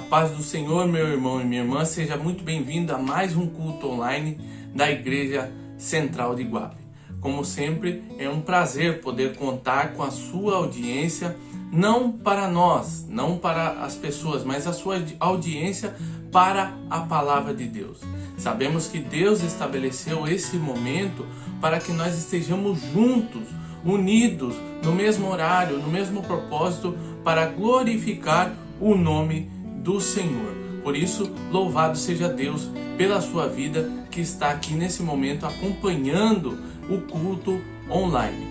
paz do Senhor, meu irmão e minha irmã, seja muito bem-vindo a mais um culto online da Igreja Central de Iguape. Como sempre, é um prazer poder contar com a sua audiência, não para nós, não para as pessoas, mas a sua audiência para a Palavra de Deus. Sabemos que Deus estabeleceu esse momento para que nós estejamos juntos, unidos, no mesmo horário, no mesmo propósito, para glorificar o nome do Senhor. Por isso, louvado seja Deus pela sua vida que está aqui nesse momento acompanhando o culto online.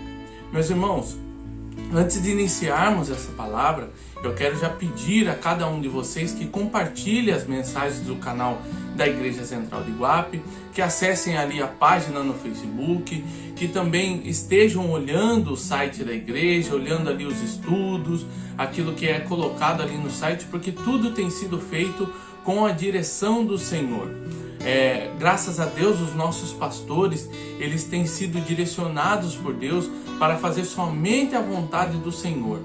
Meus irmãos, antes de iniciarmos essa palavra, eu quero já pedir a cada um de vocês que compartilhe as mensagens do canal da Igreja Central de Iguape, que acessem ali a página no Facebook, que também estejam olhando o site da igreja, olhando ali os estudos, aquilo que é colocado ali no site, porque tudo tem sido feito com a direção do Senhor. Graças a Deus, os nossos pastores, eles têm sido direcionados por Deus para fazer somente a vontade do Senhor.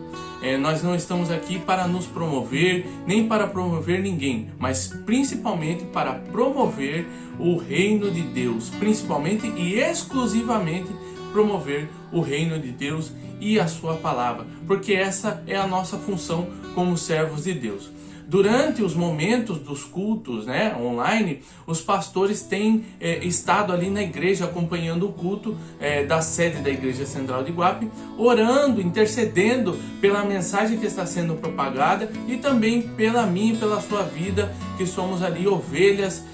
Nós não estamos aqui para nos promover, nem para promover ninguém, mas principalmente para promover o reino de Deus, principalmente e exclusivamente promover o reino de Deus e a sua palavra, porque essa é a nossa função como servos de Deus. Durante os momentos dos cultos online, os pastores têm estado ali na igreja acompanhando o culto da sede da Igreja Central de Iguape, orando, intercedendo pela mensagem que está sendo propagada e também pela minha e pela sua vida, que somos ali ovelhas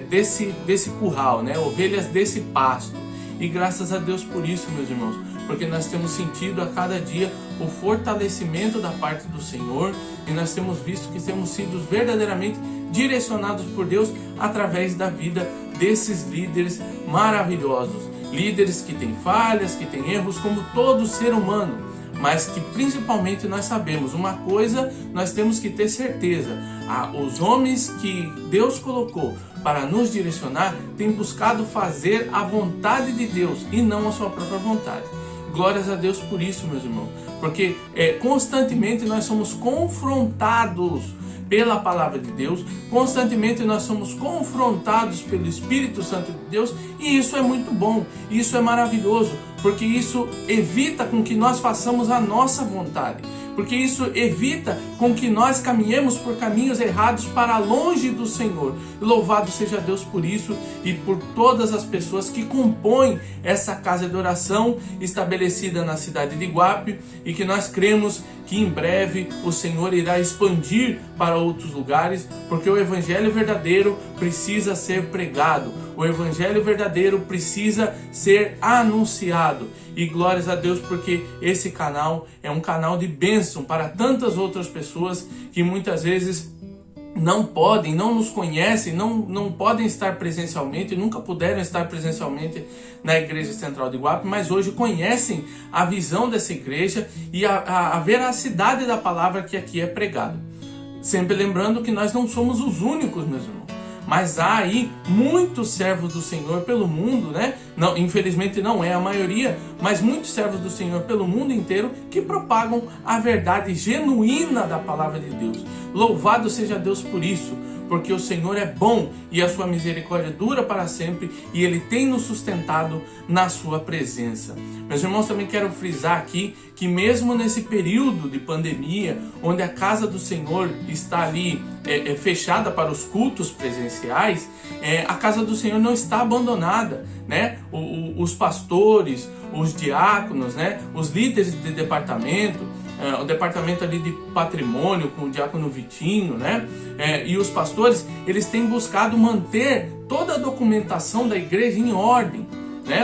desse curral, ovelhas desse pasto. E graças a Deus por isso, meus irmãos, porque nós temos sentido a cada dia o fortalecimento da parte do Senhor e nós temos visto que temos sido verdadeiramente direcionados por Deus através da vida desses líderes maravilhosos. Líderes que têm falhas, que têm erros, como todo ser humano, mas que principalmente nós sabemos uma coisa, nós temos que ter certeza: os homens que Deus colocou para nos direcionar têm buscado fazer a vontade de Deus e não a sua própria vontade. Glórias a Deus por isso, meus irmãos, porque constantemente nós somos confrontados pela palavra de Deus, constantemente nós somos confrontados pelo Espírito Santo de Deus, e isso é muito bom, isso é maravilhoso, porque isso evita com que nós façamos a nossa vontade, porque isso evita com que nós caminhemos por caminhos errados para longe do Senhor. Louvado seja Deus por isso e por todas as pessoas que compõem essa casa de oração estabelecida na cidade de Iguape, e que nós cremos que em breve o Senhor irá expandir para outros lugares, porque o Evangelho verdadeiro precisa ser pregado, o Evangelho verdadeiro precisa ser anunciado. E glórias a Deus, porque esse canal é um canal de bênção para tantas outras pessoas que muitas vezes não podem, não nos conhecem, não podem estar presencialmente, nunca puderam estar presencialmente na Igreja Central de Iguape, mas hoje conhecem a visão dessa igreja e a veracidade da palavra que aqui é pregada. Sempre lembrando que nós não somos os únicos, meus irmãos, mas há aí muitos servos do Senhor pelo mundo, Não, infelizmente não é a maioria, mas muitos servos do Senhor pelo mundo inteiro que propagam a verdade genuína da palavra de Deus. Louvado seja Deus por isso, porque o Senhor é bom e a sua misericórdia dura para sempre, e Ele tem nos sustentado na sua presença. Meus irmãos, também quero frisar aqui que mesmo nesse período de pandemia, onde a casa do Senhor está ali fechada para os cultos presenciais, a casa do Senhor não está abandonada, Os pastores, os diáconos, os líderes de departamento, o departamento ali de patrimônio com o diácono Vitinho, e os pastores, eles têm buscado manter toda a documentação da igreja em ordem,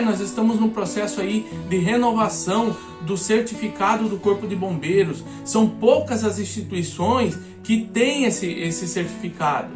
Nós estamos num processo aí de renovação do certificado do Corpo de Bombeiros. São poucas as instituições que têm esse certificado,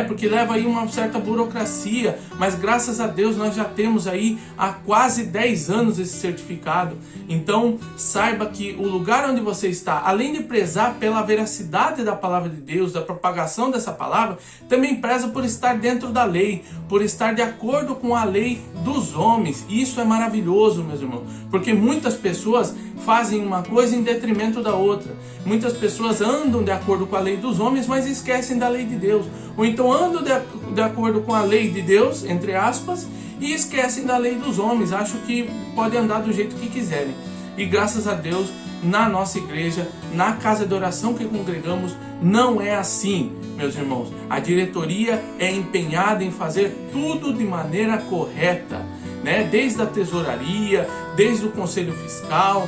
porque leva aí uma certa burocracia, mas graças a Deus nós já temos aí há quase 10 anos esse certificado. Então saiba que o lugar onde você está, além de prezar pela veracidade da palavra de Deus, da propagação dessa palavra, também preza por estar dentro da lei, por estar de acordo com a lei dos homens. E isso é maravilhoso, meus irmãos, porque muitas pessoas fazem uma coisa em detrimento da outra. Muitas pessoas andam de acordo com a lei dos homens, mas esquecem da lei de Deus. Ou então andam de acordo com a lei de Deus, entre aspas, e esquecem da lei dos homens. Acham que podem andar do jeito que quiserem. E graças a Deus, na nossa igreja, na casa de oração que congregamos, não é assim, meus irmãos. A diretoria é empenhada em fazer tudo de maneira correta, né? Desde a tesouraria, desde o conselho fiscal,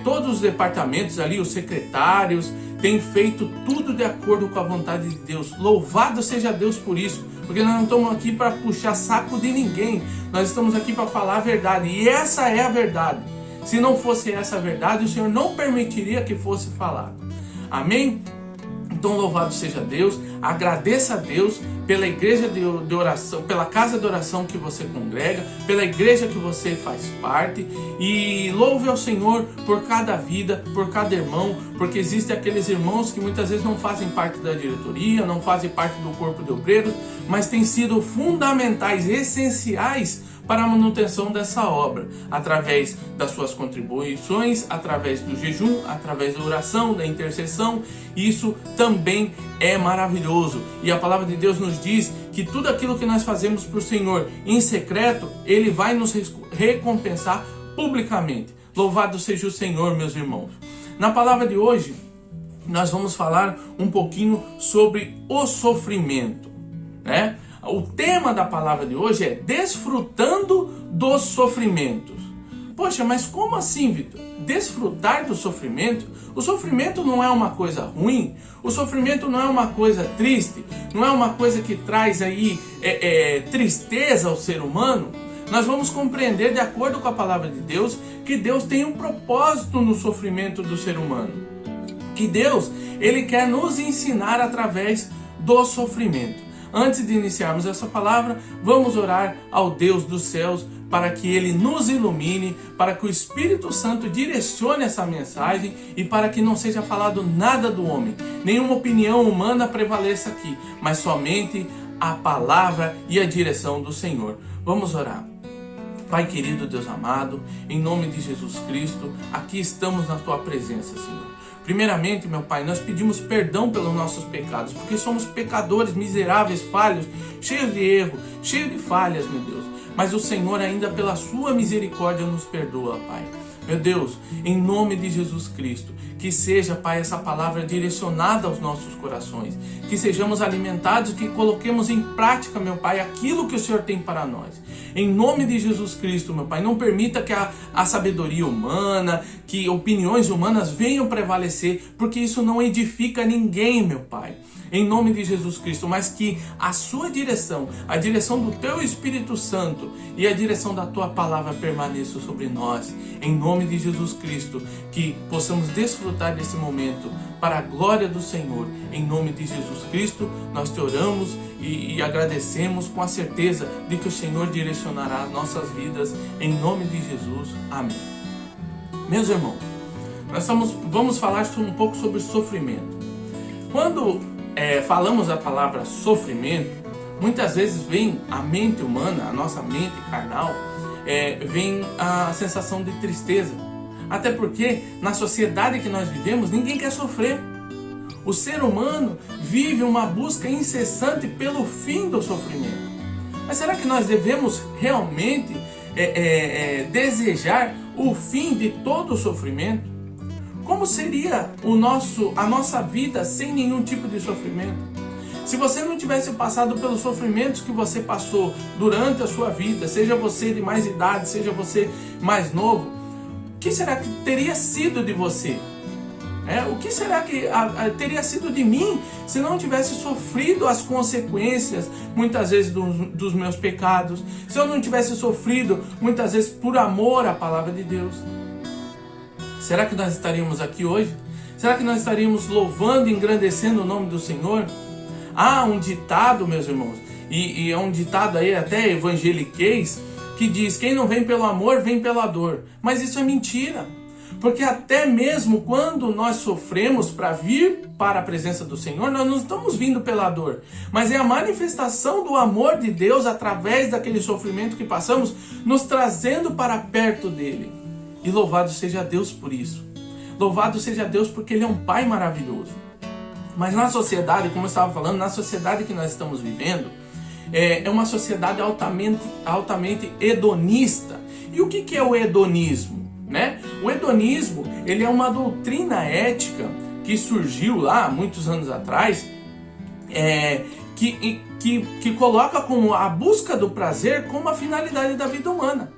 todos os departamentos ali, os secretários, têm feito tudo de acordo com a vontade de Deus. Louvado seja Deus por isso, porque nós não estamos aqui para puxar saco de ninguém, nós estamos aqui para falar a verdade, e essa é a verdade. Se não fosse essa a verdade, o Senhor não permitiria que fosse falado. Amém? Então louvado seja Deus, agradeça a Deus pela igreja de oração, pela casa de oração que você congrega, pela igreja que você faz parte, e louve ao Senhor por cada vida, por cada irmão, porque existem aqueles irmãos que muitas vezes não fazem parte da diretoria, não fazem parte do corpo de obreiros, mas têm sido fundamentais, essenciais para a manutenção dessa obra, através das suas contribuições, através do jejum, através da oração, da intercessão. Isso também é maravilhoso. E a palavra de Deus nos diz que tudo aquilo que nós fazemos para o Senhor em secreto, Ele vai nos recompensar publicamente. Louvado seja o Senhor, meus irmãos. Na palavra de hoje, nós vamos falar um pouquinho sobre o sofrimento, né? O tema da palavra de hoje é desfrutando dos sofrimentos. Poxa, mas como assim, Vitor? Desfrutar do sofrimento? O sofrimento não é uma coisa ruim, o sofrimento não é uma coisa triste, não é uma coisa que traz aí tristeza ao ser humano. Nós vamos compreender, de acordo com a palavra de Deus, que Deus tem um propósito no sofrimento do ser humano. Que Deus, Ele quer nos ensinar através do sofrimento. Antes de iniciarmos essa palavra, vamos orar ao Deus dos céus para que Ele nos ilumine, para que o Espírito Santo direcione essa mensagem e para que não seja falado nada do homem, nenhuma opinião humana prevaleça aqui, mas somente a palavra e a direção do Senhor. Vamos orar. Pai querido, Deus amado, em nome de Jesus Cristo, aqui estamos na Tua presença, Senhor. Primeiramente, meu Pai, nós pedimos perdão pelos nossos pecados, porque somos pecadores, miseráveis, falhos, cheios de erro, cheios de falhas, meu Deus. Mas o Senhor ainda pela sua misericórdia nos perdoa, Pai. Meu Deus, em nome de Jesus Cristo, que seja, Pai, essa palavra direcionada aos nossos corações, que sejamos alimentados, que coloquemos em prática, meu Pai, aquilo que o Senhor tem para nós. Em nome de Jesus Cristo, meu Pai, não permita que a sabedoria humana, que opiniões humanas venham prevalecer, porque isso não edifica ninguém, meu Pai. Em nome de Jesus Cristo, mas que a sua direção, a direção do Teu Espírito Santo e a direção da Tua palavra permaneçam sobre nós. Em nome de Jesus Cristo, que possamos desfrutar desse momento para a glória do Senhor. Em nome de Jesus Cristo, nós Te oramos e agradecemos com a certeza de que o Senhor direcionará as nossas vidas. Em nome de Jesus. Amém. Meus irmãos, nós vamos falar um pouco sobre sofrimento. Quando falamos a palavra sofrimento, muitas vezes vem a mente humana, a nossa mente carnal, vem a sensação de tristeza. Até porque na sociedade que nós vivemos, ninguém quer sofrer. O ser humano vive uma busca incessante pelo fim do sofrimento. Mas será que nós devemos realmente desejar o fim de todo o sofrimento? Como seria a nossa vida sem nenhum tipo de sofrimento? Se você não tivesse passado pelos sofrimentos que você passou durante a sua vida, seja você de mais idade, seja você mais novo, o que será que teria sido de você? O que será que teria sido de mim se não tivesse sofrido as consequências, muitas vezes, dos meus pecados? Se eu não tivesse sofrido, muitas vezes, por amor à palavra de Deus? Será que nós estaríamos aqui hoje? Será que nós estaríamos louvando e engrandecendo o nome do Senhor? Há um ditado, meus irmãos, e é um ditado aí até evangeliquez, que diz: quem não vem pelo amor, vem pela dor. Mas isso é mentira. Porque até mesmo quando nós sofremos para vir para a presença do Senhor, nós não estamos vindo pela dor, mas é a manifestação do amor de Deus através daquele sofrimento que passamos, nos trazendo para perto dele. E louvado seja Deus por isso. Louvado seja Deus porque Ele é um Pai maravilhoso. Mas na sociedade, como eu estava falando, na sociedade que nós estamos vivendo, é uma sociedade altamente hedonista. E o que é o hedonismo? Né? O hedonismo, ele é uma doutrina ética que surgiu lá muitos anos atrás, que coloca como a busca do prazer como a finalidade da vida humana.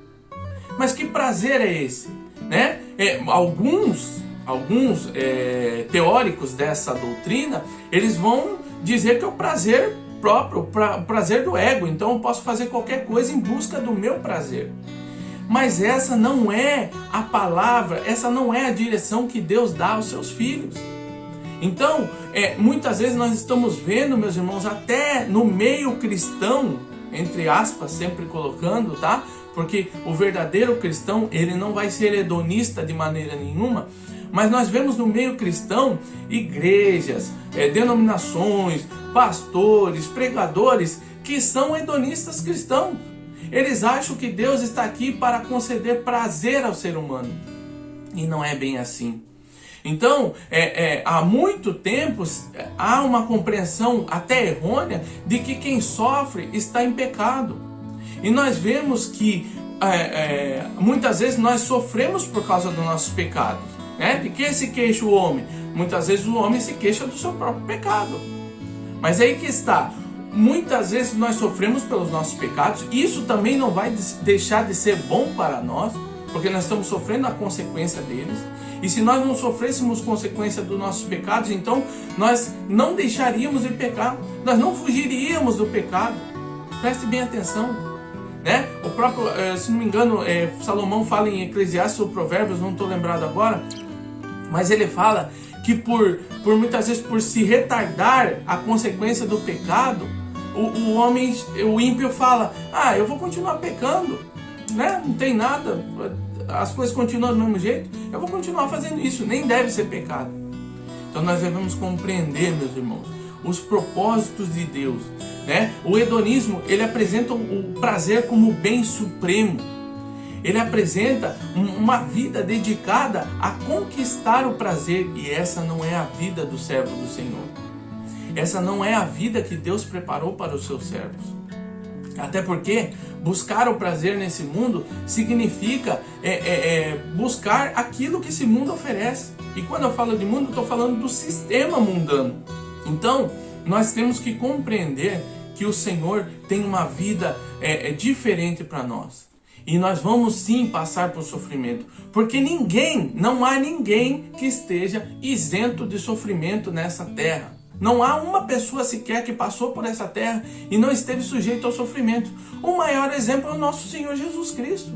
Mas que prazer é esse? Né? Alguns teóricos dessa doutrina, eles vão dizer que é o prazer próprio, o prazer do ego. Então eu posso fazer qualquer coisa em busca do meu prazer. Mas essa não é a palavra, essa não é a direção que Deus dá aos seus filhos. Então, muitas vezes nós estamos vendo, meus irmãos, até no meio cristão, entre aspas, sempre colocando, tá? Porque o verdadeiro cristão, ele não vai ser hedonista de maneira nenhuma, mas nós vemos no meio cristão igrejas, denominações, pastores, pregadores que são hedonistas cristãos. Eles acham que Deus está aqui para conceder prazer ao ser humano. E não é bem assim. Então, há muito tempo, há uma compreensão até errônea de que quem sofre está em pecado. E nós vemos que muitas vezes nós sofremos por causa dos nossos pecados. Né? De que se queixa o homem? Muitas vezes o homem se queixa do seu próprio pecado. Mas aí que está. Muitas vezes nós sofremos pelos nossos pecados. Isso também não vai deixar de ser bom para nós, porque nós estamos sofrendo a consequência deles. E se nós não sofrêssemos consequência dos nossos pecados, então nós não deixaríamos de pecar. Nós não fugiríamos do pecado. Preste bem atenção. Né? O próprio, se não me engano, Salomão fala em Eclesiastes ou Provérbios, não estou lembrado agora, mas ele fala que por muitas vezes por se retardar a consequência do pecado, o ímpio fala, eu vou continuar pecando, né? Não tem nada, as coisas continuam do mesmo jeito, eu vou continuar fazendo isso, nem deve ser pecado. Então nós devemos compreender, meus irmãos, os propósitos de Deus. Né? O hedonismo, ele apresenta o prazer como o bem supremo. Ele apresenta uma vida dedicada a conquistar o prazer. E essa não é a vida do servo do Senhor. Essa não é a vida que Deus preparou para os seus servos. Até porque buscar o prazer nesse mundo significa buscar aquilo que esse mundo oferece. E quando eu falo de mundo, eu estou falando do sistema mundano. Então, nós temos que compreender que o Senhor tem uma vida diferente para nós. E nós vamos sim passar por sofrimento. Porque não há ninguém que esteja isento de sofrimento nessa terra. Não há uma pessoa sequer que passou por essa terra e não esteve sujeito ao sofrimento. O maior exemplo é o nosso Senhor Jesus Cristo.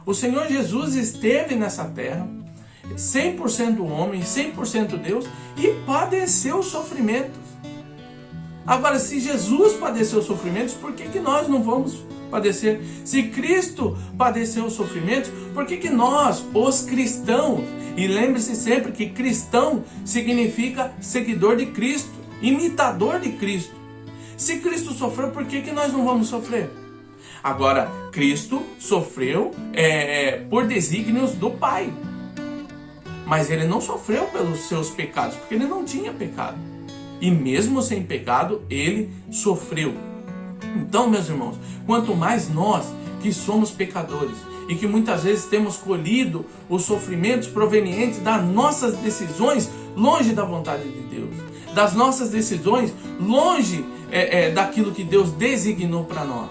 O Senhor Jesus esteve nessa terra, 100% homem, 100% Deus, e padeceu sofrimentos. Agora, se Jesus padeceu sofrimentos, por que nós não vamos padecer? Se Cristo padeceu sofrimentos, por que nós, os cristãos, e lembre-se sempre que cristão significa seguidor de Cristo, imitador de Cristo. Se Cristo sofreu, por que nós não vamos sofrer? Agora, Cristo sofreu por desígnios do Pai. Mas ele não sofreu pelos seus pecados, porque ele não tinha pecado. E mesmo sem pecado, ele sofreu. Então, meus irmãos, quanto mais nós que somos pecadores e que muitas vezes temos colhido os sofrimentos provenientes das nossas decisões longe da vontade de Deus, das nossas decisões longe daquilo que Deus designou para nós.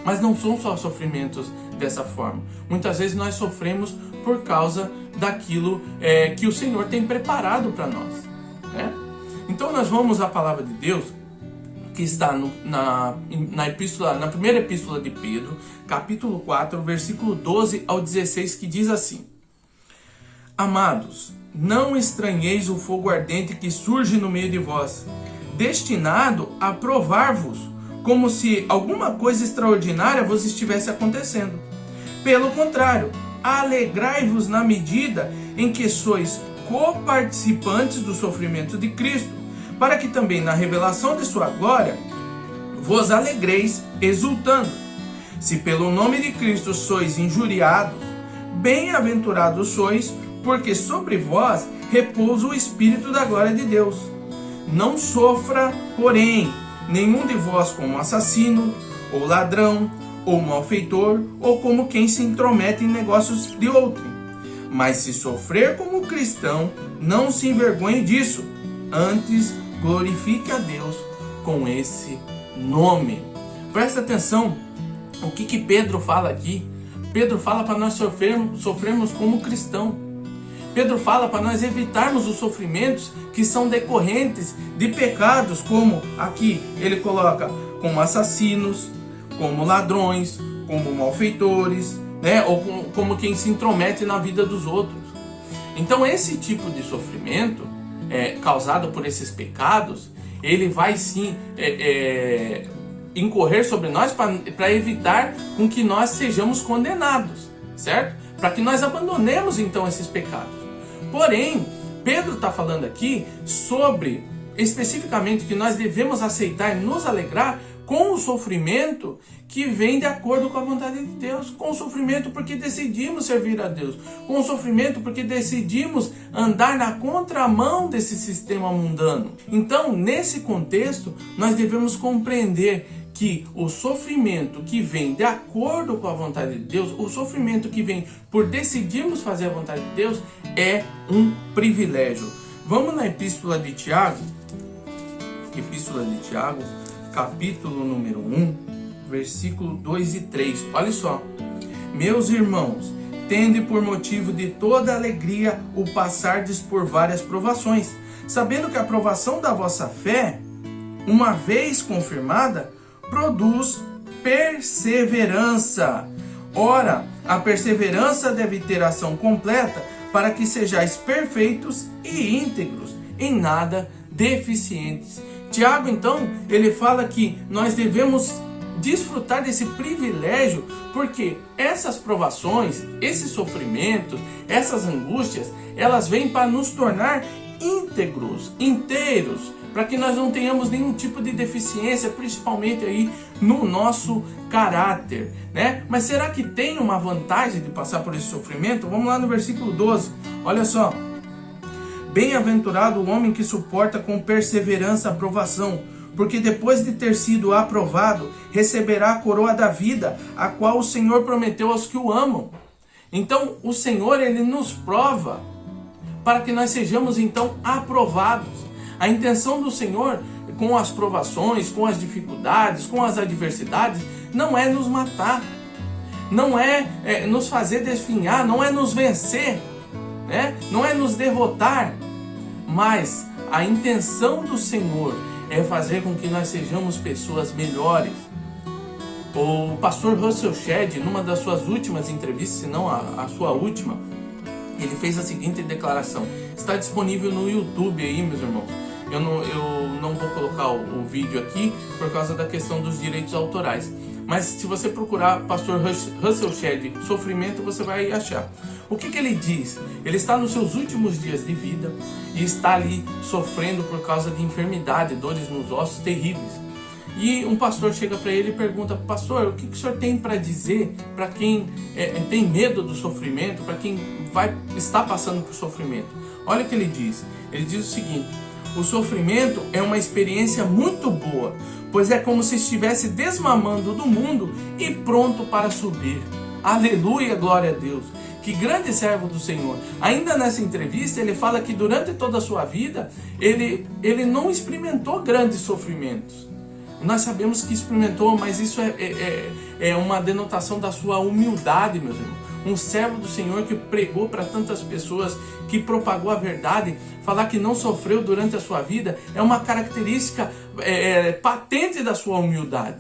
Mas não são só sofrimentos dessa forma. Muitas vezes nós sofremos por causa daquilo que o Senhor tem preparado para nós. Né? Então nós vamos à palavra de Deus, que está na primeira epístola de Pedro, capítulo 4, versículo 12 ao 16, que diz assim: Amados, não estranheis o fogo ardente que surge no meio de vós, destinado a provar-vos, como se alguma coisa extraordinária vos estivesse acontecendo. Pelo contrário, alegrai-vos na medida em que sois coparticipantes do sofrimento de Cristo, para que também na revelação de sua glória vos alegreis exultando. Se pelo nome de Cristo sois injuriados, bem-aventurados sois, porque sobre vós repousa o Espírito da glória de Deus. Não sofra, porém, nenhum de vós como assassino, ou ladrão, ou malfeitor, ou como quem se intromete em negócios de outro. Mas se sofrer como cristão, não se envergonhe disso. Antes, glorifique a Deus com esse nome. Presta atenção, o que Pedro fala aqui? Pedro fala para nós sofrermos como cristão. Pedro fala para nós evitarmos os sofrimentos que são decorrentes de pecados, como aqui ele coloca, como assassinos, como ladrões, como malfeitores, né? Ou como quem se intromete na vida dos outros. Então esse tipo de sofrimento causado por esses pecados, ele vai sim incorrer sobre nós para evitar com que nós sejamos condenados, certo? Para que nós abandonemos então esses pecados. Porém, Pedro está falando aqui sobre, especificamente, que nós devemos aceitar e nos alegrar com o sofrimento que vem de acordo com a vontade de Deus, com o sofrimento porque decidimos servir a Deus, com o sofrimento porque decidimos andar na contramão desse sistema mundano. Então, nesse contexto, nós devemos compreender que o sofrimento que vem de acordo com a vontade de Deus, o sofrimento que vem por decidirmos fazer a vontade de Deus, é um privilégio. Vamos na Epístola de Tiago, capítulo número 1, versículo 2 e 3. Olha só. Meus irmãos, tende por motivo de toda alegria o passardes por várias provações, sabendo que a provação da vossa fé, uma vez confirmada, produz perseverança. Ora, a perseverança deve ter ação completa, para que sejais perfeitos e íntegros, em nada deficientes. Tiago, então, ele fala que nós devemos desfrutar desse privilégio, porque essas provações, esses sofrimentos, essas angústias, elas vêm para nos tornar íntegros, inteiros, para que nós não tenhamos nenhum tipo de deficiência, principalmente aí no nosso caráter, né? Mas será que tem uma vantagem de passar por esse sofrimento? Vamos lá no versículo 12, olha só. Bem-aventurado o homem que suporta com perseverança a provação, porque depois de ter sido aprovado, receberá a coroa da vida, a qual o Senhor prometeu aos que o amam. Então, o Senhor, ele nos prova para que nós sejamos, então, aprovados. A intenção do Senhor, com as provações, com as dificuldades, com as adversidades, não é nos matar, não é nos fazer desfinhar, não é nos vencer, né? Não é nos derrotar, mas a intenção do Senhor é fazer com que nós sejamos pessoas melhores. O pastor Russell Shedd, numa das suas últimas entrevistas, se não a sua última, ele fez a seguinte declaração. Está disponível no YouTube aí, meus irmãos. Eu não vou colocar o vídeo aqui por causa da questão dos direitos autorais. Mas se você procurar pastor Russell Shedd, sofrimento, você vai achar. O que ele diz? Ele está nos seus últimos dias de vida e está ali sofrendo por causa de enfermidade, dores nos ossos terríveis. E um pastor chega para ele e pergunta: pastor, o que o senhor tem para dizer para quem tem medo do sofrimento, para quem está passando por sofrimento? Olha o que ele diz. Ele diz o seguinte: o sofrimento é uma experiência muito boa, pois é como se estivesse desmamando do mundo e pronto para subir. Aleluia, glória a Deus. Que grande servo do Senhor. Ainda nessa entrevista ele fala que durante toda a sua vida ele não experimentou grandes sofrimentos. Nós sabemos que experimentou, mas isso é uma denotação da sua humildade, meus irmãos. Um servo do Senhor que pregou para tantas pessoas, que propagou a verdade, falar que não sofreu durante a sua vida é uma característica patente da sua humildade.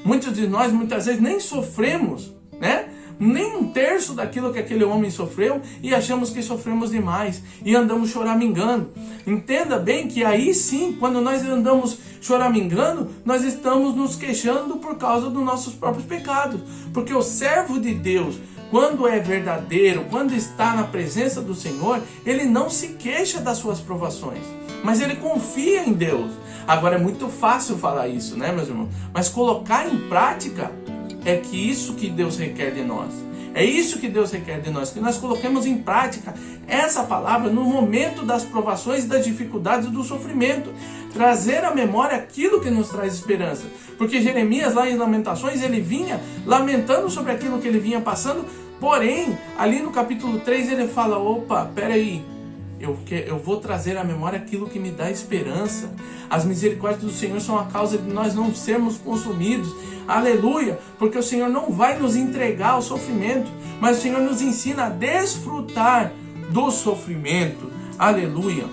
Muitos de nós muitas vezes nem sofremos, né? Nem um terço daquilo que aquele homem sofreu e achamos que sofremos demais e andamos choramingando. Entenda bem que aí sim, quando nós andamos choramingando, nós estamos nos queixando por causa dos nossos próprios pecados. Porque o servo de Deus, quando é verdadeiro, quando está na presença do Senhor, ele não se queixa das suas provações, mas ele confia em Deus. Agora é muito fácil falar isso, né, meus irmãos? Mas colocar em prática é que isso que Deus requer de nós. É isso que Deus requer de nós, que nós coloquemos em prática essa palavra no momento das provações, das dificuldades, do sofrimento. Trazer à memória aquilo que nos traz esperança. Porque Jeremias, lá em Lamentações, ele vinha lamentando sobre aquilo que ele vinha passando. Porém, ali no capítulo 3, ele fala, opa, peraí, eu vou trazer à memória aquilo que me dá esperança. As misericórdias do Senhor são a causa de nós não sermos consumidos. Aleluia, porque o Senhor não vai nos entregar ao sofrimento, mas o Senhor nos ensina a desfrutar do sofrimento. Aleluia.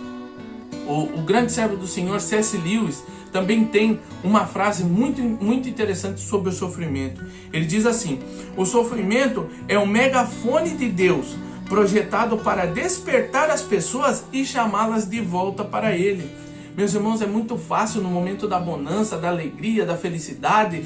O grande servo do Senhor, C.S. Lewis, também tem uma frase muito interessante sobre o sofrimento. Ele diz assim: o sofrimento é um megafone de Deus, projetado para despertar as pessoas e chamá-las de volta para Ele. Meus irmãos, é muito fácil no momento da bonança, da alegria, da felicidade,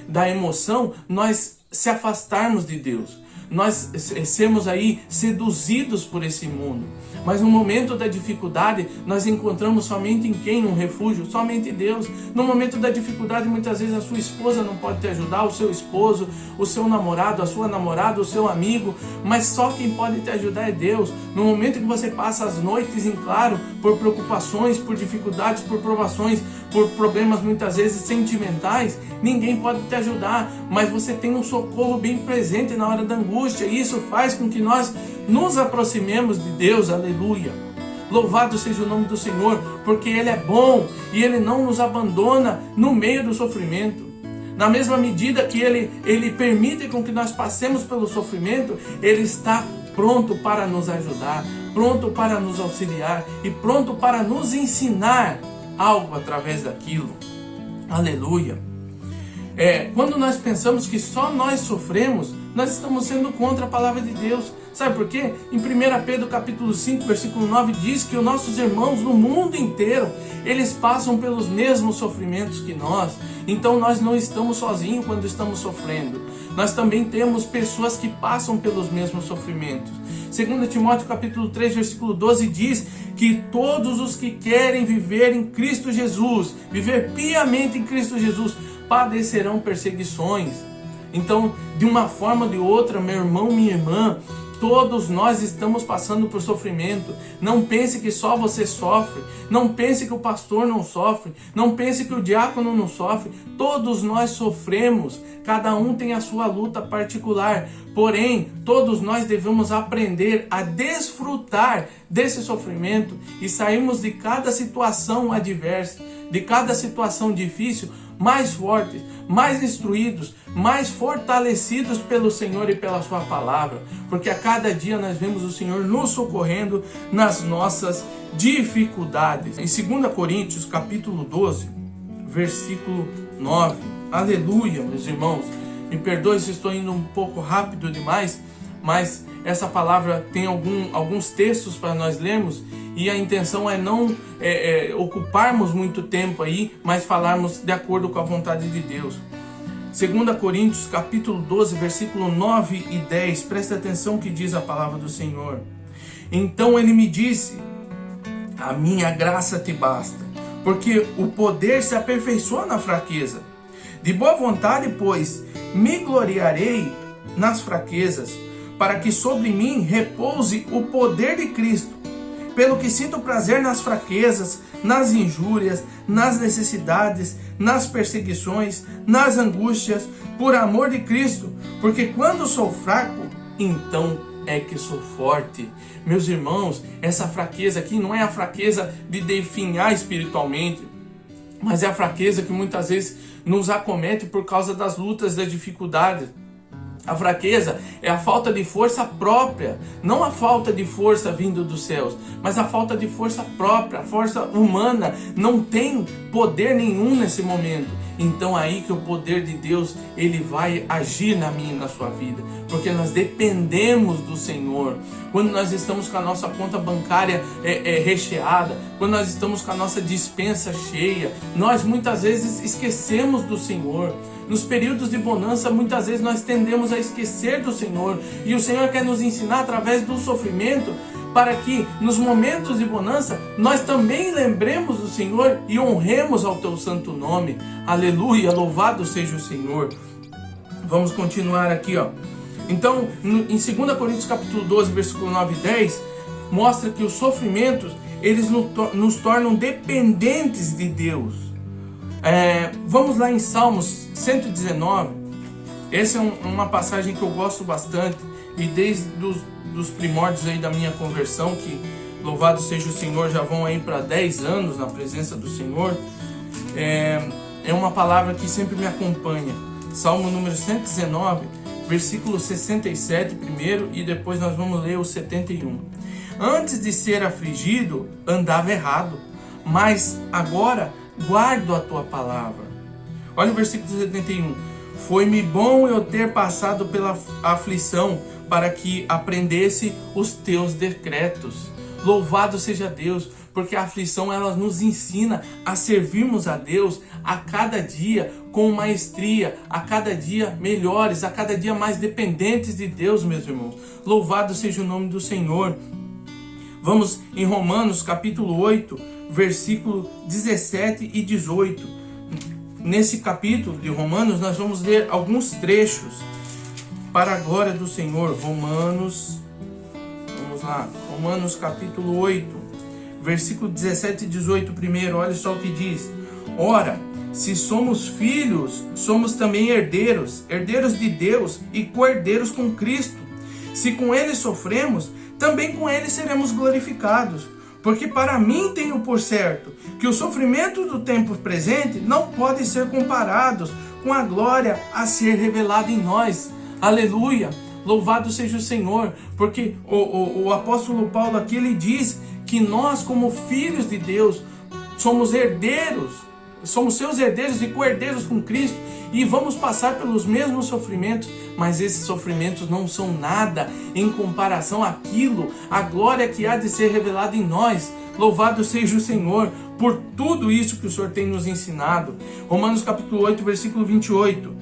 da emoção, nós se afastarmos de Deus. Nós sermos aí seduzidos por esse mundo. Mas no momento da dificuldade, nós encontramos somente em quem? Um refúgio? Somente Deus. No momento da dificuldade, muitas vezes a sua esposa não pode te ajudar, o seu esposo, o seu namorado, a sua namorada, o seu amigo, mas só quem pode te ajudar é Deus. No momento que você passa as noites em claro, por preocupações, por dificuldades, por provações, por problemas muitas vezes sentimentais, ninguém pode te ajudar, mas você tem um socorro bem presente na hora da angústia, e isso faz com que nós nos aproximemos de Deus. Aleluia. Louvado seja o nome do Senhor, porque Ele é bom e Ele não nos abandona no meio do sofrimento. Na mesma medida que Ele permite com que nós passemos pelo sofrimento, Ele está pronto para nos ajudar, pronto para nos auxiliar e pronto para nos ensinar algo através daquilo. Aleluia. Quando nós pensamos que só nós sofremos, nós estamos sendo contra a palavra de Deus. Sabe por quê? Em 1 Pedro capítulo 5, versículo 9 diz que os nossos irmãos no mundo inteiro, eles passam pelos mesmos sofrimentos que nós. Então nós não estamos sozinhos quando estamos sofrendo. Nós também temos pessoas que passam pelos mesmos sofrimentos. 2 Timóteo capítulo 3, versículo 12 diz que todos os que querem viver em Cristo Jesus, viver piamente em Cristo Jesus, padecerão perseguições. Então, de uma forma ou de outra, meu irmão, minha irmã, todos nós estamos passando por sofrimento. Não pense que só você sofre. Não pense que o pastor não sofre. Não pense que o diácono não sofre. Todos nós sofremos. Cada um tem a sua luta particular. Porém, todos nós devemos aprender a desfrutar desse sofrimento e sairmos de cada situação adversa, de cada situação difícil, mais fortes, mais instruídos, mais fortalecidos pelo Senhor e pela sua palavra, porque a cada dia nós vemos o Senhor nos socorrendo nas nossas dificuldades. Em 2 Coríntios capítulo 12, versículo 9, aleluia, meus irmãos, me perdoe se estou indo um pouco rápido demais, mas essa palavra tem alguns textos para nós lermos, e a intenção é não ocuparmos muito tempo aí, mas falarmos de acordo com a vontade de Deus. 2 Coríntios capítulo 12, versículo 9 e 10, presta atenção que diz a palavra do Senhor. Então ele me disse: a minha graça te basta, porque o poder se aperfeiçoa na fraqueza. De boa vontade, pois, me gloriarei nas fraquezas, para que sobre mim repouse o poder de Cristo. Pelo que sinto prazer nas fraquezas, nas injúrias, nas necessidades, nas perseguições, nas angústias, por amor de Cristo, porque quando sou fraco, então é que sou forte. Meus irmãos, essa fraqueza aqui não é a fraqueza de definhar espiritualmente, mas é a fraqueza que muitas vezes nos acomete por causa das lutas, das dificuldades. A fraqueza é a falta de força própria, não a falta de força vindo dos céus, mas a falta de força própria, a força humana não tem poder nenhum nesse momento. Então aí que o poder de Deus, ele vai agir na minha e na sua vida, porque nós dependemos do Senhor. Quando nós estamos com a nossa conta bancária recheada, quando nós estamos com a nossa despensa cheia, nós muitas vezes esquecemos do Senhor. nos períodos de bonança, muitas vezes nós tendemos a esquecer do Senhor. E o Senhor quer nos ensinar através do sofrimento, para que nos momentos de bonança nós também lembremos do Senhor e honremos ao teu santo nome. Aleluia, louvado seja o Senhor. Vamos continuar aqui, ó. Então, em 2 Coríntios capítulo 12, versículo 9 e 10, mostra que os sofrimentos, eles nos tornam dependentes de Deus. Vamos lá em Salmos 119. Essa é uma passagem que eu gosto bastante, e desde dos primórdios aí da minha conversão, que louvado seja o Senhor, já vão aí para 10 anos na presença do Senhor, é uma palavra que sempre me acompanha. Salmo número 119, versículo 67 primeiro, e depois nós vamos ler o 71. Antes de ser afligido, andava errado, mas agora guardo a tua palavra. Olha o versículo 71. Foi-me bom eu ter passado pela aflição, para que aprendesse os teus decretos. Louvado seja Deus, porque a aflição ela nos ensina a servirmos a Deus a cada dia com maestria, a cada dia melhores, a cada dia mais dependentes de Deus, meus irmãos. Louvado seja o nome do Senhor. Vamos em Romanos capítulo 8, versículo 17 e 18. Nesse capítulo de Romanos nós vamos ler alguns trechos para a glória do Senhor. Romanos capítulo 8, versículo 17 e 18 primeiro, olha só o que diz. Ora, se somos filhos, somos também herdeiros, herdeiros de Deus e co-herdeiros com Cristo. Se com Ele sofremos, também com Ele seremos glorificados. Porque para mim tenho por certo que os sofrimentos do tempo presente não podem ser comparados com a glória a ser revelada em nós. Aleluia, louvado seja o Senhor, porque o apóstolo Paulo aqui ele diz que nós como filhos de Deus somos herdeiros, somos seus herdeiros e co-herdeiros com Cristo, e vamos passar pelos mesmos sofrimentos, mas esses sofrimentos não são nada em comparação àquilo, a glória que há de ser revelada em nós. Louvado seja o Senhor por tudo isso que o Senhor tem nos ensinado. Romanos capítulo 8, versículo 28.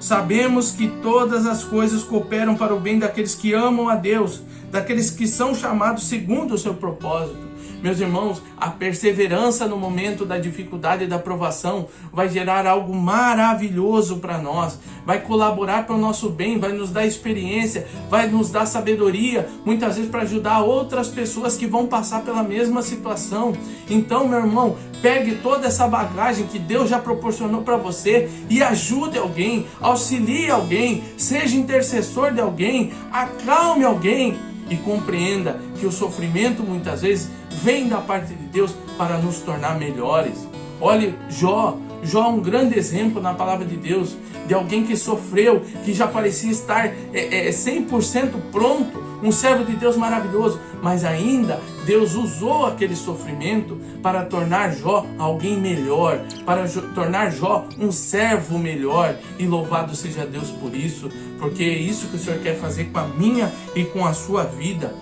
Sabemos que todas as coisas cooperam para o bem daqueles que amam a Deus, daqueles que são chamados segundo o seu propósito. Meus irmãos, a perseverança no momento da dificuldade e da provação vai gerar algo maravilhoso para nós, vai colaborar para o nosso bem, vai nos dar experiência, vai nos dar sabedoria, muitas vezes para ajudar outras pessoas que vão passar pela mesma situação. Então, meu irmão, pegue toda essa bagagem que Deus já proporcionou para você e ajude alguém, auxilie alguém, seja intercessor de alguém, acalme alguém e compreenda que o sofrimento muitas vezes vem da parte de Deus para nos tornar melhores. Olhe Jó é um grande exemplo na palavra de Deus, de alguém que sofreu, que já parecia estar 100% pronto, um servo de Deus maravilhoso, mas ainda Deus usou aquele sofrimento para tornar Jó alguém melhor, para tornar Jó um servo melhor, e louvado seja Deus por isso, porque é isso que o Senhor quer fazer com a minha e com a sua vida.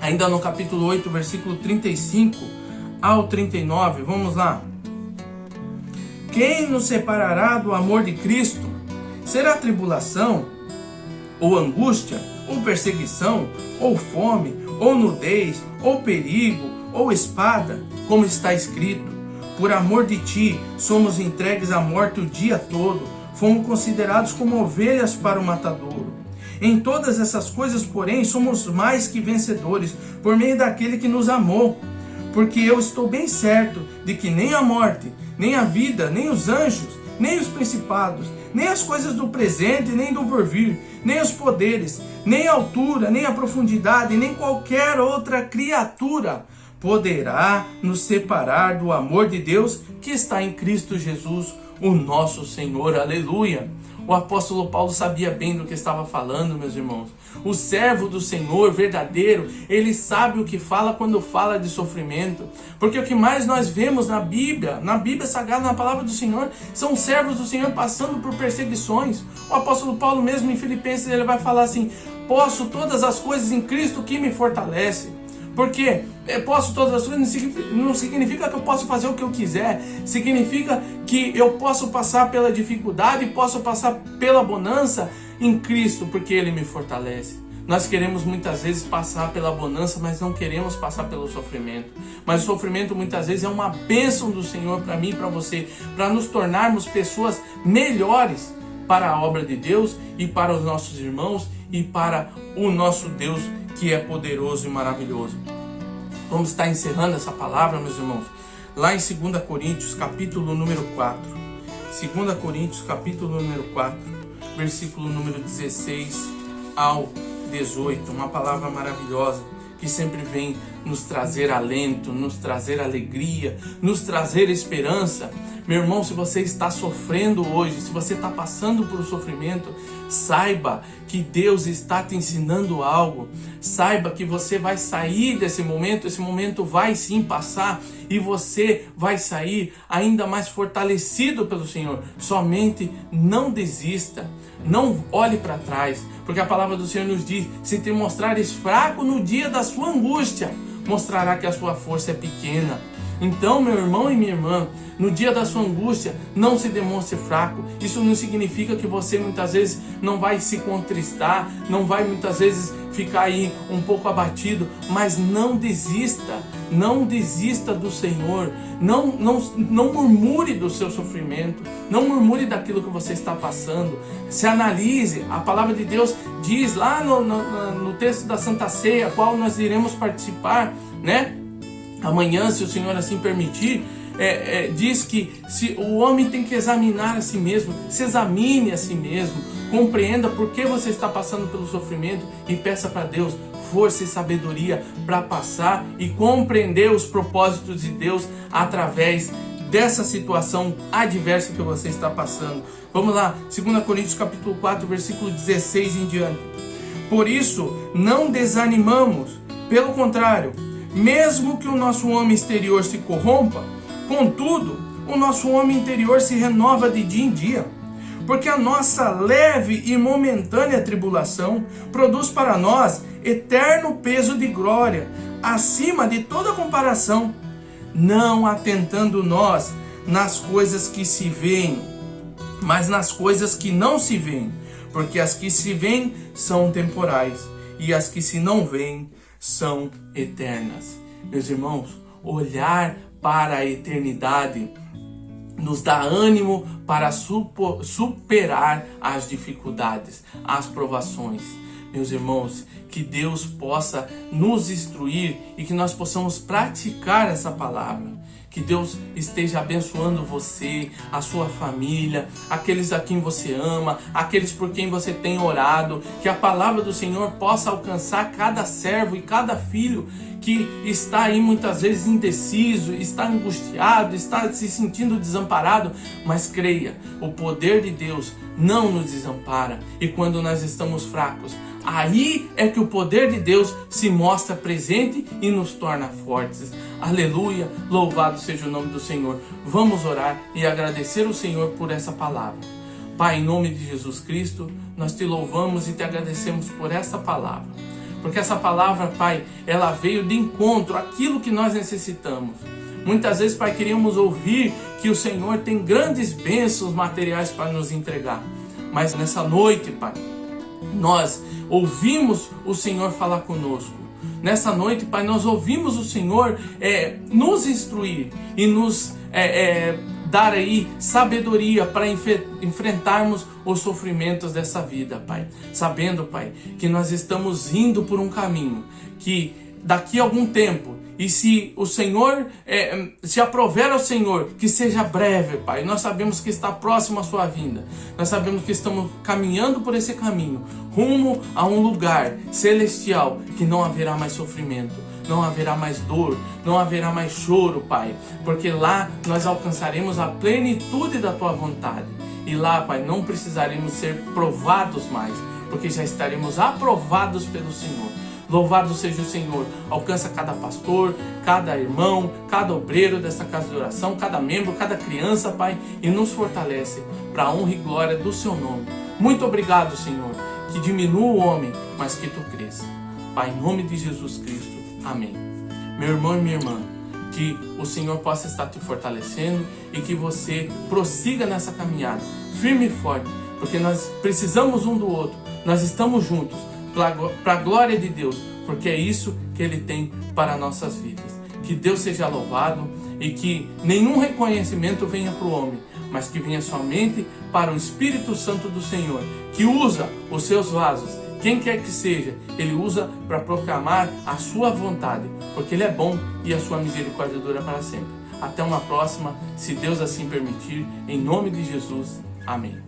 Ainda no capítulo 8, versículo 35 ao 39, vamos lá. Quem nos separará do amor de Cristo? Será tribulação, ou angústia, ou perseguição, ou fome, ou nudez, ou perigo, ou espada? Como está escrito, por amor de ti somos entregues à morte o dia todo, fomos considerados como ovelhas para o matadouro. Em todas essas coisas, porém, somos mais que vencedores, por meio daquele que nos amou. Porque eu estou bem certo de que nem a morte, nem a vida, nem os anjos, nem os principados, nem as coisas do presente, nem do porvir, nem os poderes, nem a altura, nem a profundidade, nem qualquer outra criatura poderá nos separar do amor de Deus que está em Cristo Jesus, o nosso Senhor. Aleluia! O apóstolo Paulo sabia bem do que estava falando, meus irmãos. O servo do Senhor verdadeiro, ele sabe o que fala quando fala de sofrimento. Porque o que mais nós vemos na Bíblia Sagrada, na palavra do Senhor, são servos do Senhor passando por perseguições. O apóstolo Paulo mesmo em Filipenses, ele vai falar assim: posso todas as coisas em Cristo que me fortalece. Porque posso todas as coisas não significa que eu posso fazer o que eu quiser. Significa que eu posso passar pela dificuldade, posso passar pela bonança em Cristo, porque Ele me fortalece. Nós queremos muitas vezes passar pela bonança, mas não queremos passar pelo sofrimento. Mas o sofrimento muitas vezes é uma bênção do Senhor para mim e para você, para nos tornarmos pessoas melhores para a obra de Deus e para os nossos irmãos e para o nosso Deus, que é poderoso e maravilhoso. Vamos estar encerrando essa palavra, meus irmãos, lá em 2 Coríntios, capítulo número 4. 2 Coríntios, capítulo número 4, versículo número 16 ao 18. Uma palavra maravilhosa que sempre vem nos trazer alento, nos trazer alegria, nos trazer esperança. Meu irmão, se você está sofrendo hoje, se você está passando por um sofrimento, saiba que Deus está te ensinando algo. Saiba que você vai sair desse momento, esse momento vai sim passar e você vai sair ainda mais fortalecido pelo Senhor. Somente não desista, não olhe para trás, porque a palavra do Senhor nos diz: se te mostrares fraco no dia da sua angústia, mostrará que a sua força é pequena. Então, meu irmão e minha irmã, no dia da sua angústia, não se demonstre fraco. Isso não significa que você muitas vezes não vai se contristar, não vai muitas vezes ficar aí um pouco abatido, mas não desista, não desista do Senhor, não murmure do seu sofrimento, não murmure daquilo que você está passando, se analise. A palavra de Deus diz lá no texto da Santa Ceia, qual nós iremos participar, né? Amanhã, se o Senhor assim permitir, diz que se o homem tem que examinar a si mesmo, se examine a si mesmo, compreenda por que você está passando pelo sofrimento e peça para Deus força e sabedoria para passar e compreender os propósitos de Deus através dessa situação adversa que você está passando. Vamos lá, 2 Coríntios capítulo 4, versículo 16 em diante. Por isso, não desanimamos, pelo contrário, mesmo que o nosso homem exterior se corrompa, contudo, o nosso homem interior se renova de dia em dia. Porque a nossa leve e momentânea tribulação produz para nós eterno peso de glória, acima de toda comparação, não atentando nós nas coisas que se veem, mas nas coisas que não se veem, porque as que se veem são temporais, e as que se não veem são eternas. Meus irmãos, olhar para a eternidade nos dá ânimo para superar as dificuldades, as provações. Meus irmãos, que Deus possa nos instruir e que nós possamos praticar essa palavra. Que Deus esteja abençoando você, a sua família, aqueles a quem você ama, aqueles por quem você tem orado. Que a palavra do Senhor possa alcançar cada servo e cada filho que está aí muitas vezes indeciso, está angustiado, está se sentindo desamparado. Mas creia, o poder de Deus não nos desampara. E quando nós estamos fracos, aí é que o poder de Deus se mostra presente e nos torna fortes. Aleluia, louvado seja o nome do Senhor. Vamos orar e agradecer o Senhor por essa palavra. Pai, em nome de Jesus Cristo, nós te louvamos e te agradecemos por essa palavra. Porque essa palavra, Pai, ela veio de encontro àquilo que nós necessitamos. Muitas vezes, Pai, queríamos ouvir que o Senhor tem grandes bênçãos materiais para nos entregar. Mas nessa noite, Pai, nós ouvimos o Senhor falar conosco. Nessa noite, Pai, nós ouvimos o Senhor nos instruir e nos dar aí sabedoria para enfrentarmos os sofrimentos dessa vida, Pai. Sabendo, Pai, que nós estamos indo por um caminho que daqui a algum tempo, e se o Senhor, se aprover ao Senhor, que seja breve, Pai. Nós sabemos que está próximo à sua vinda. Nós sabemos que estamos caminhando por esse caminho, rumo a um lugar celestial, que não haverá mais sofrimento, não haverá mais dor, não haverá mais choro, Pai. Porque lá nós alcançaremos a plenitude da Tua vontade. E lá, Pai, não precisaremos ser provados mais, porque já estaremos aprovados pelo Senhor. Louvado seja o Senhor. Alcança cada pastor, cada irmão, cada obreiro dessa casa de oração, cada membro, cada criança, Pai, e nos fortalece para a honra e glória do Seu nome. Muito obrigado, Senhor, que diminua o homem, mas que Tu cresça. Pai, em nome de Jesus Cristo, Amém. Meu irmão e minha irmã, que o Senhor possa estar te fortalecendo e que você prossiga nessa caminhada, firme e forte, porque nós precisamos um do outro, nós estamos juntos, para a glória de Deus, porque é isso que Ele tem para nossas vidas. Que Deus seja louvado e que nenhum reconhecimento venha para o homem, mas que venha somente para o Espírito Santo do Senhor, que usa os seus vasos, quem quer que seja, Ele usa para proclamar a sua vontade, porque Ele é bom e a sua misericórdia dura para sempre. Até uma próxima, se Deus assim permitir, em nome de Jesus. Amém.